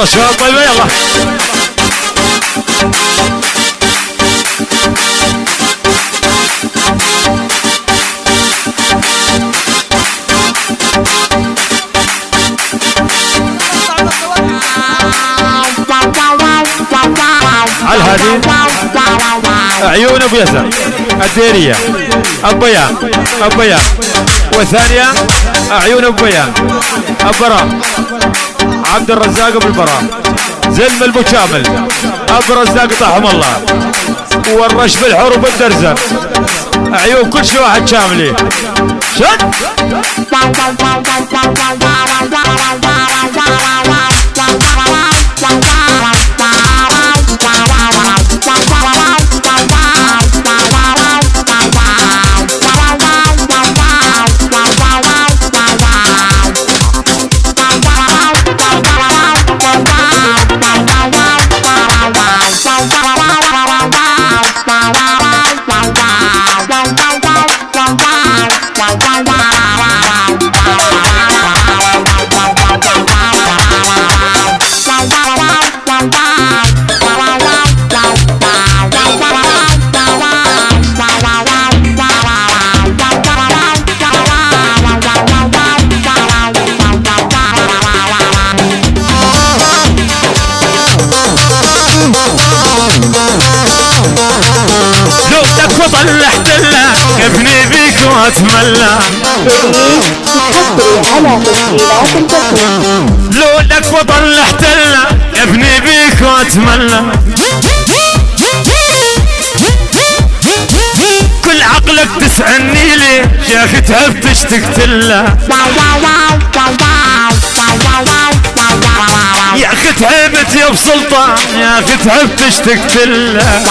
يلا شباب طيبة يلا. على الهادي عيون ابو يسر الديرية البيان البيان، والثانية عيون ابو بيان البراء عبد الرزاق ابو البراء، زلم ابو كامل ابو الرزاق طاحهم الله، والرش بالحروب الدرزن عيون كل شي واحد شاملين. شد طلعت لها ابني بيك واتملى على تسجيلات التصوير لولك وطلعت لها ابني بيك واتملى، كل عقلك تسألني ليه يا اخي تعبت اشتقت لها، يا اخي تعبت يا بسلطان يا اخي تعبت اشتقت لها.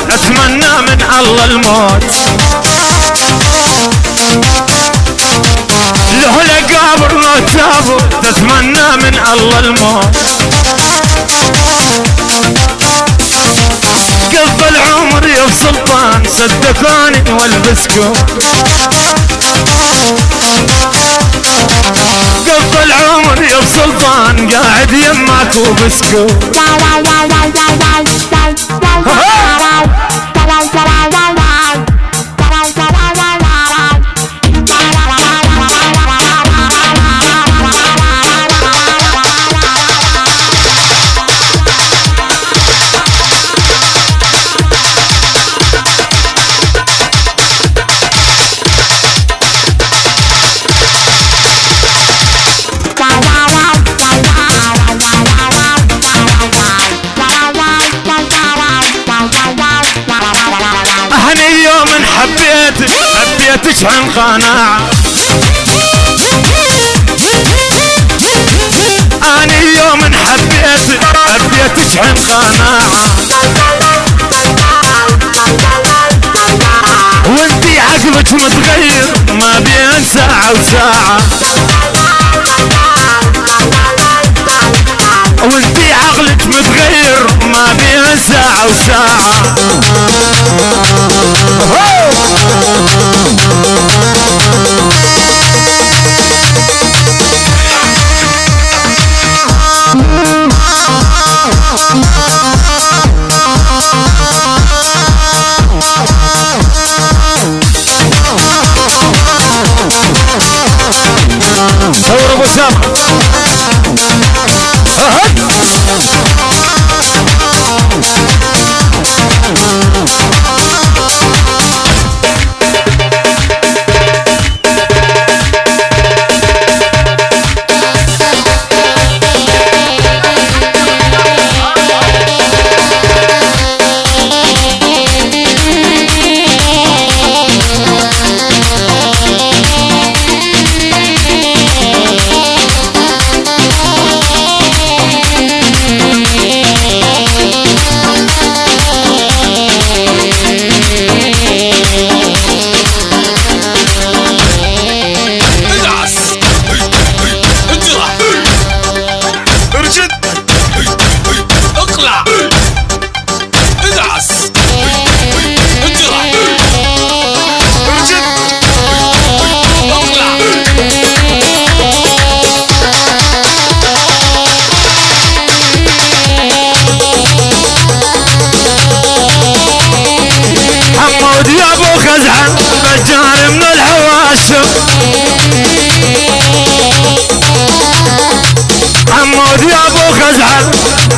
اتمنى من الله الموت له لقابر لو تابوا تتمنى من الله الموت، قضى العمر يا سلطان صدقوني والبسكو، قضى العمر يا سلطان قاعد يماك وبسكو. حبيتك عن قناعة أنا يوم حبيتك عن قناعة، وانتي عقلك متغير ما بين ساعة وساعة، وانتي عقلك متغير ما بين ساعة وساعة. صور ابو سامة ارجد اقلع ادعس اجرع ارجد اقلع حمود يا ابو خزعل نجار من الحواشم حمود يا ابو خزعل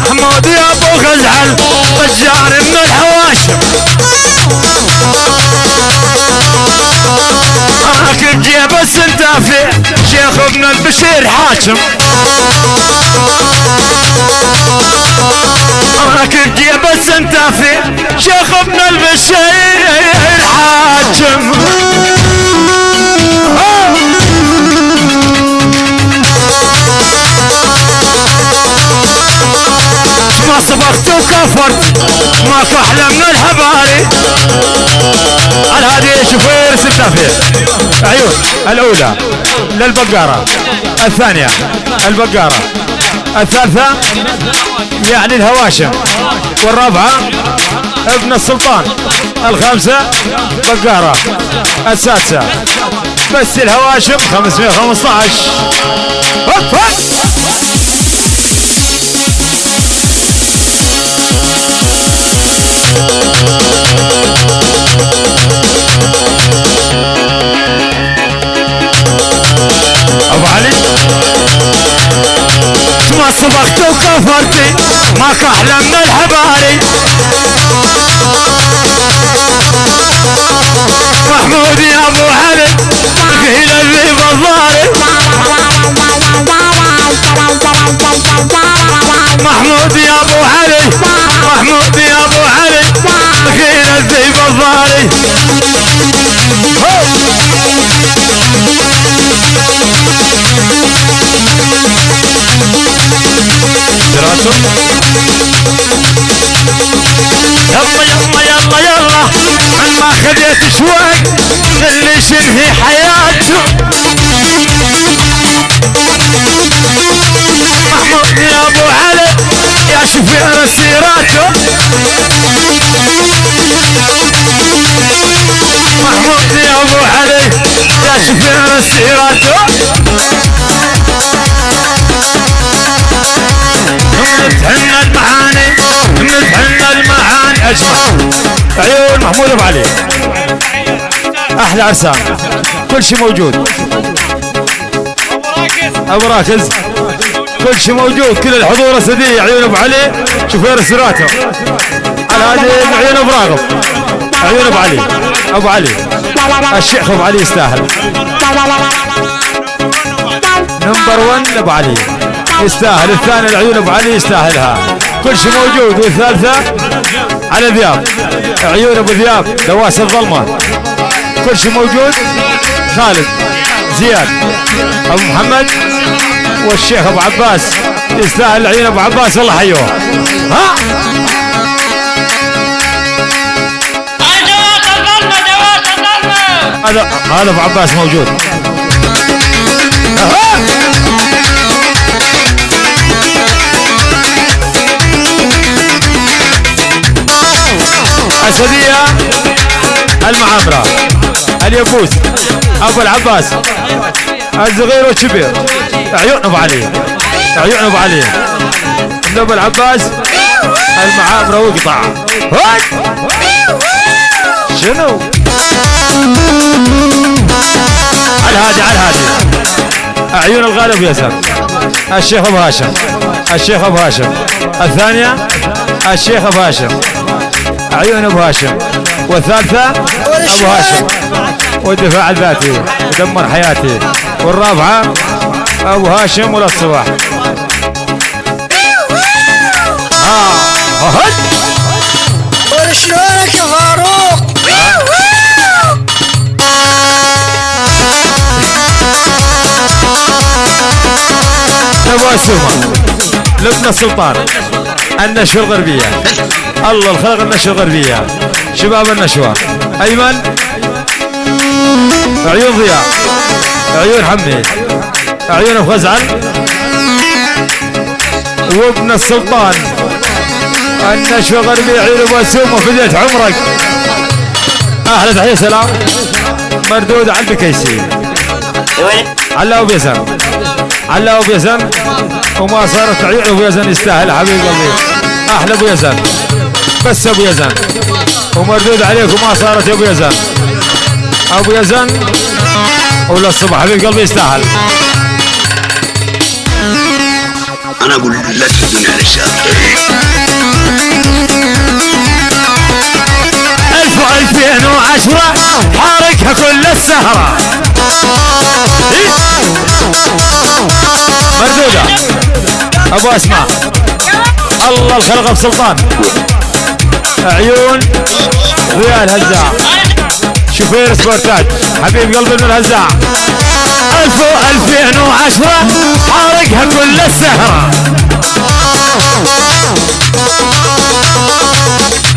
حمود يا ابو خزعل نجار من الحواشم راكب جيب السنتافي شيخ ابن البشير حاكم راكب جيب السنتافي شيخ ابن البشير حاكم ما سبقت وكفرت ماكو احلى من الحباري الهادي شوفير سنتافي عيون الاولى للبقارة الثانية البقارة الثالثة يعني الهواشم والرابعة ابن السلطان الخامسة بقارة السادسة بس الهواشم 515 هوب هوب ابو علي ما سبقت وكفرتي ماك احلى من الحباري محمود يا ابو علي قيل اللي بالضاري محمود يا ابو علي محمود يا ابو علي قيل اللي بالضاري يلا يلا يلا يلا من ما خديت شوي اللي شنهي حياته محمود يا ابو علي يا شفير سيراته محمود يا ابو علي يا شفير سيراته نتهنى المعاني نتهنى المعاني اجمع عيون محمود ابو علي احلى عرسان كل شيء موجود ابو راكز كل شيء موجود كل الحضور اسديه عيون ابو علي شوفير سيراته على هذه عيون ابو راغب عيون ابو علي ابو علي الشيخ ابو علي يستاهل نمبر 1 ابو علي يستاهل الثاني العيون ابو علي يستاهلها كل شيء موجود والثالثه على ذياب عيون ابو ذياب دواس الظلمه كل شيء موجود خالد زياد ابو محمد والشيخ ابو عباس يستاهل عيون ابو عباس الله حيوه ها هذا ابو عباس موجود أسدية المعامرة اليبوس أبو العباس الصغير والكبير عيون أبو علي عيون أبو علي أبو العباس المعامرة وقطع شنو على الهادي على الهادي عيون الغالب يسر الشيخ أبو هاشم الشيخ أبو هاشم الثانية الشيخ أبو هاشم عيون ابو هاشم والثالثة ابو هاشم والدفاع الذاتي ودمر حياتي والرابعة ابو هاشم ولا الصباح شلونك يا فاروق ابو اسومة لبنى السلطان النشوة الغربية الله الخلق النشوة الغربية شباب النشوة ايمن عيون ضياء عيون حميد عيون ابو خزعل وابن السلطان النشوة غربي عيون وسومة فديت عمرك. احلى تحية سلام مردود على البكيسي. علاو بيزن علاو بيزن وما صارت عيون ابو يزن يستاهل حبيب قلبي. احلى ابو يزن بس ابو يزن ومردود عليك وما صارت يا ابو يزن. ابو يزن ولا الصبح حبيب قلبي يستاهل. انا اقول لا تحزني على الشاب. 2010 حارقها كل السهرة. مردودة ابو اسماء الله الخلق بسلطان. عيون ريال هزاع شوفير سبورتاج حبيب قلبي من الهزاع. 2010 حارقها كل السهرة.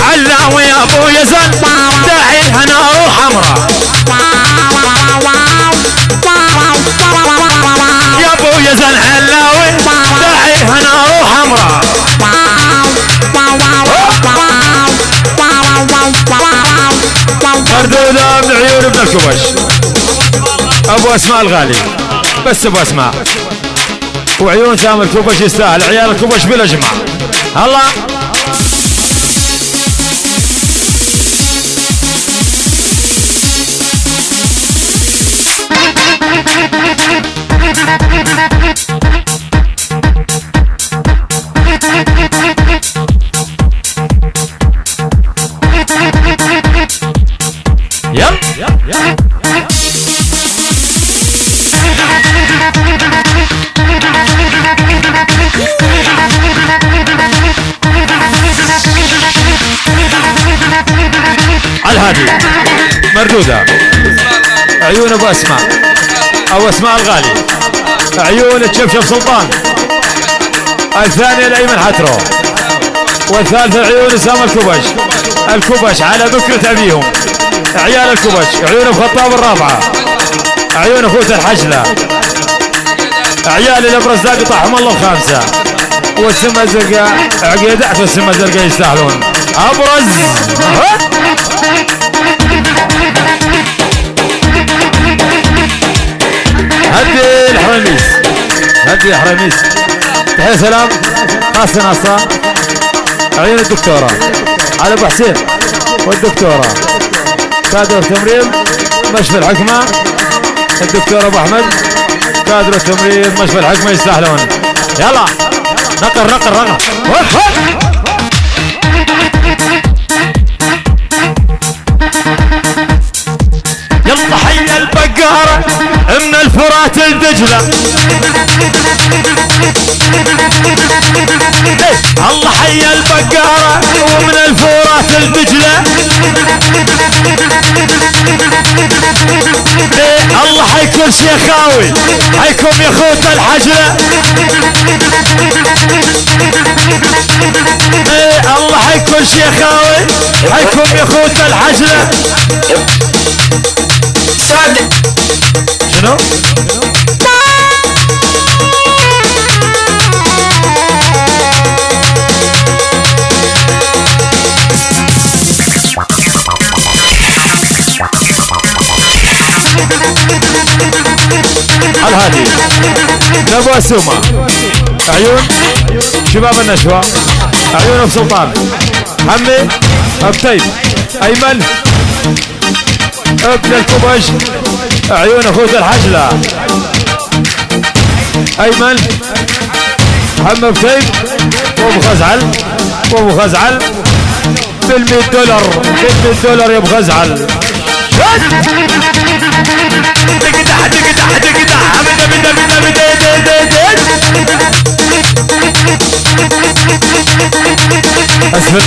علاوي يا ابو يزن داعيها نار وحمرا. يا ابو يزن علاوي داعيها نار وحمرا. مردودة بعيون ابن الكبش ابو اسماء الغالي بس ابو اسماء وعيون سام الكبش يستاهل. عيال الكبش بلا جمع. الله الهادي مردودة عيون ابو اسماء ابو اسماء الغالي. عيون الشبشب سلطان. الثاني الايمن حترو والثالث عيون سام الكبش. الكبش على بكرة ابيهم. عيال الكبش عيون ابو خطاب الرابعة. عيون اخوة الحجلة. عيال الابرزاق طاحهم الله الخامسة. والسمة الزرقاء عقيدات والسمة الزرقاء يستاهلون. ابرز هدي الحرميس هدي الحرميس. تحية سلام خاصة ناصرة عيون الدكتورة على ابو حسين والدكتورة كادر تمريض مشفى الحكمة. الدكتور ابو احمد كادر التمريض مشفى الحكمة يستاهلون. يلا نقر نقر نقر. يلا حي البقارة من الفرات الدجلة. الله حي البقارة ومن الفرات الدجلة. الله حيكون شيخاوي حيكون يخوت الحجلة. الله حيكون شيخاوي حيكون يخوت الحجلة. شنو؟ الهادي نبوة سومة عيون شباب النشوة. عيون ابو سلطان حمي ابو طيب ايمن ابن الكبش. عيون اخوة الحجلة. ايمن حمي ابو طيب وابو خزعل وابو خزعل بال$100 بال$100 يا ابو خزعل. دقدح دقدح دقدح بدا بدا بدا بدا اسفل